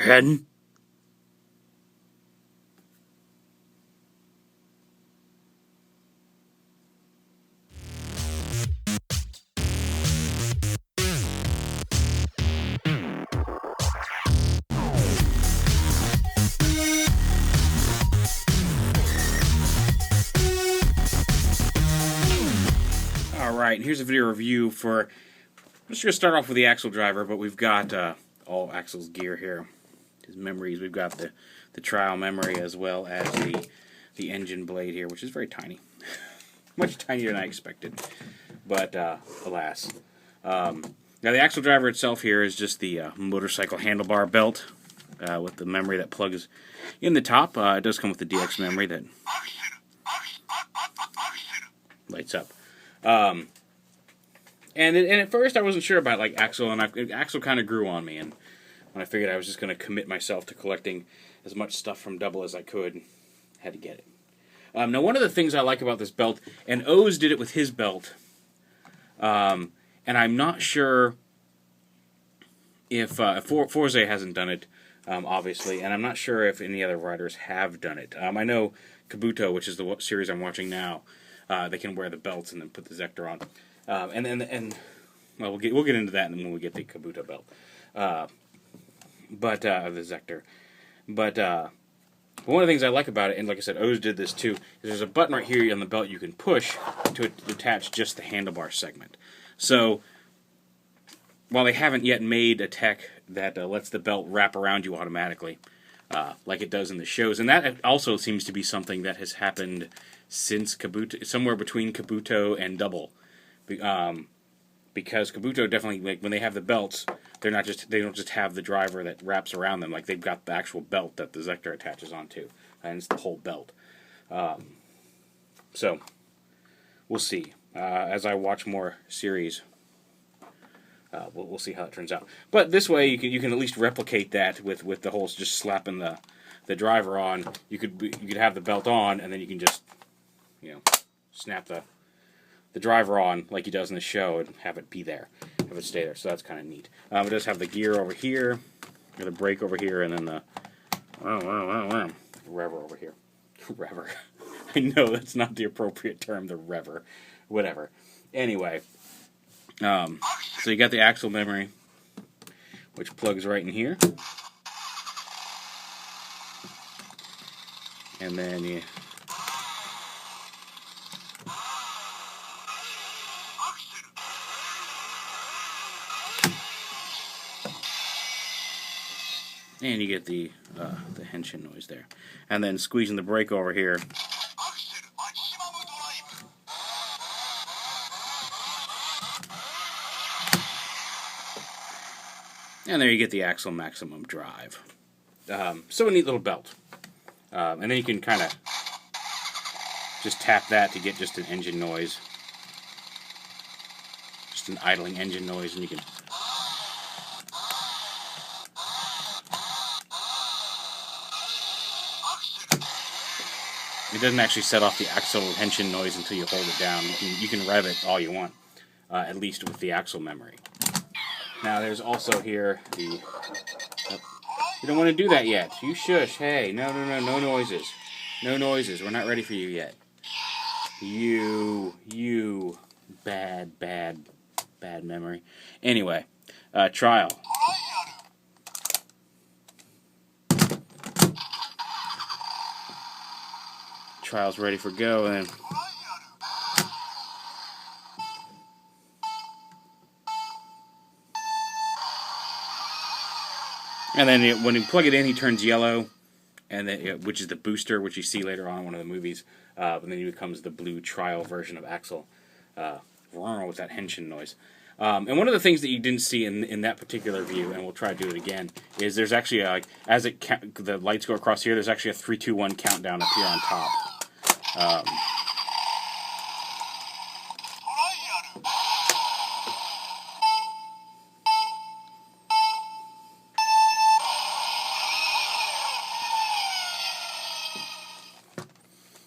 Hen? Alright, here's a video review for... I'm just going to start off with the Accel driver, but we've got all Accel's gear here. His memories, we've got the trial memory as well as the engine blade here, which is very tiny. Much tinier than I expected, but alas. Now the Accel driver itself here is just the motorcycle handlebar belt with the memory that plugs in the top. It does come with the DX memory that lights up. And at first I wasn't sure about like Accel, and Accel kind of grew on me, and when I figured I was just going to commit myself to collecting as much stuff from Double as I could, had to get it. Now one of the things I like about this belt, and O's did it with his belt, and I'm not sure if Forze hasn't done it, obviously, and I'm not sure if any other riders have done it. I know Kabuto, which is the series I'm watching now, they can wear the belts and then put the Zector on. And well, we'll get into that when we get the Kabuto belt, but the Zector. But one of the things I like about it, and like I said, O's did this too, is there's a button right here on the belt you can push to attach just the handlebar segment. So while they haven't yet made a tech that lets the belt wrap around you automatically, like it does in the shows, and that also seems to be something that has happened since Kabuto, somewhere between Kabuto and Double. Because Kabuto definitely, like, when they have the belts, they don't just have the driver that wraps around them. Like, they've got the actual belt that the Zector attaches onto, and it's the whole belt. So we'll see as I watch more series. We'll see how it turns out. But this way, you can at least replicate that with the whole just slapping the driver on. You could have the belt on, and then you can just snap the driver on like he does in the show and have it be there, have it stay there. So that's kind of neat. It does have the gear over here, got a brake over here, and then the rever over here. Rever. I know that's not the appropriate term, the rever. Whatever. Anyway, so you got the Accel memory, which plugs right in here. And then you... and you get the henshin noise there. And then squeezing the brake over here. And there you get the Accel Maximum Drive. So a neat little belt. And then you can kind of just tap that to get just an engine noise. Just an idling engine noise, and you can... It doesn't actually set off the Accel henshin noise until you hold it down. You can rev it all you want, at least with the Accel memory. Now there's also here the... you don't want to do that yet. You shush. Hey, no noises. No noises. We're not ready for you yet. You bad memory. Anyway, trial. Trial's ready for go, and then when you plug it in, he turns yellow, and then which is the booster, which you see later on in one of the movies. And then he becomes the blue trial version of Accel, with that henshin noise. And one of the things that you didn't see in that particular view, and we'll try to do it again, is there's actually as the lights go across here, there's actually a 3, 2, 1 countdown up here on top.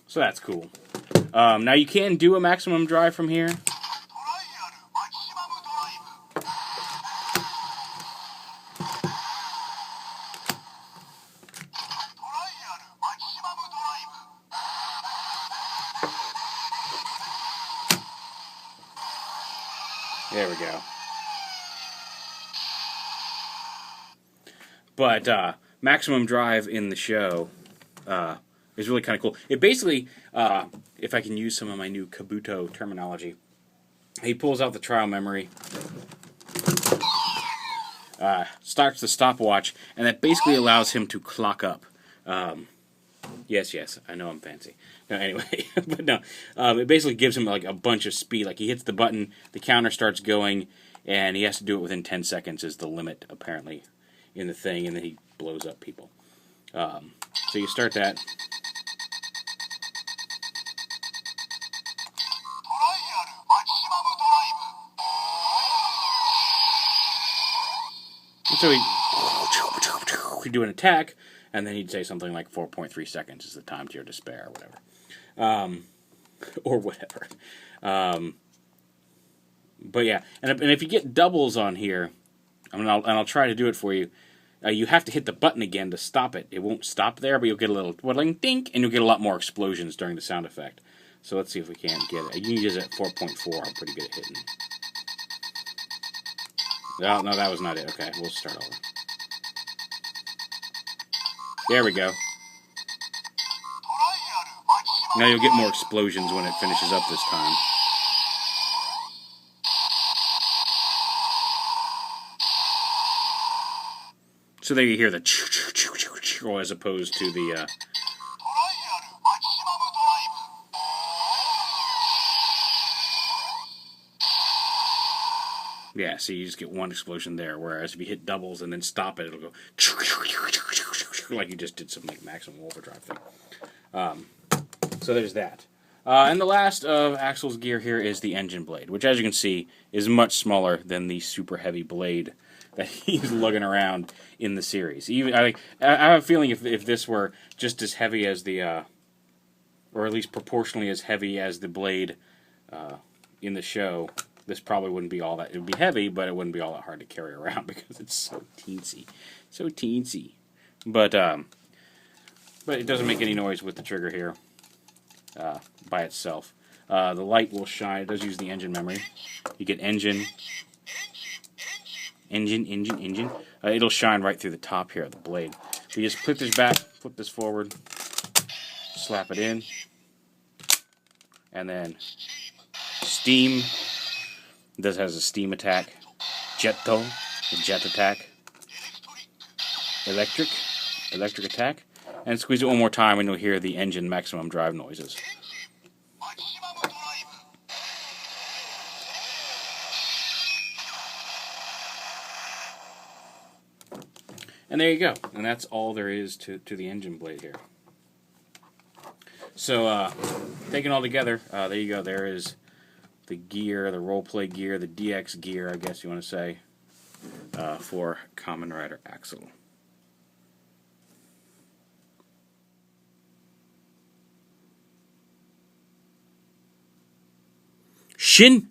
So that's cool. Now you can do a maximum drive from here. There we go. But Maximum Drive in the show is really kind of cool. It basically, if I can use some of my new Kabuto terminology, he pulls out the trial memory, starts the stopwatch, and that basically allows him to clock up. Yes, I know I'm fancy. No, anyway, but no, it basically gives him like a bunch of speed. Like he hits the button, the counter starts going, and he has to do it within 10 seconds is the limit apparently in the thing, and then he blows up people. So you start that. And so he'd do an attack, and then he'd say something like 4.3 seconds is the time to your despair, or whatever. Or whatever. But yeah, and if you get doubles on here, I'll try to do it for you, you have to hit the button again to stop it. It won't stop there, but you'll get a little whittling dink, and you'll get a lot more explosions during the sound effect. So let's see if we can't get it. You can use it at 4.4. I'm pretty good at hitting. No, that was not it. Okay, we'll start over. There we go. Now you'll get more explosions when it finishes up this time. So there you hear the choo-choo-choo-choo as opposed to the... Yeah, so you just get one explosion there, whereas if you hit doubles and then stop it, it'll go like you just did some like maximum overdrive thing. So there's that. And the last of Accel's gear here is the engine blade, which as you can see is much smaller than the super heavy blade that he's lugging around in the series. Even I have a feeling if this were just as heavy as the, or at least proportionally as heavy as the blade in the show, this probably wouldn't be all that. It would be heavy, but it wouldn't be all that hard to carry around because it's so teensy, so teensy. But it doesn't make any noise with the trigger here by itself. The light will shine. It does use the engine memory. You get engine. It'll shine right through the top here of the blade. So you just flip this back, flip this forward, slap it in, and then steam. This has a steam attack. Jetto, the jet attack. Electric attack. And squeeze it one more time and you'll hear the engine maximum drive noises. And there you go. And that's all there is to the engine blade here. So, taken all together, there you go. There is the gear, the roleplay gear, the DX gear, I guess you want to say, for Kamen Rider Accel. Shin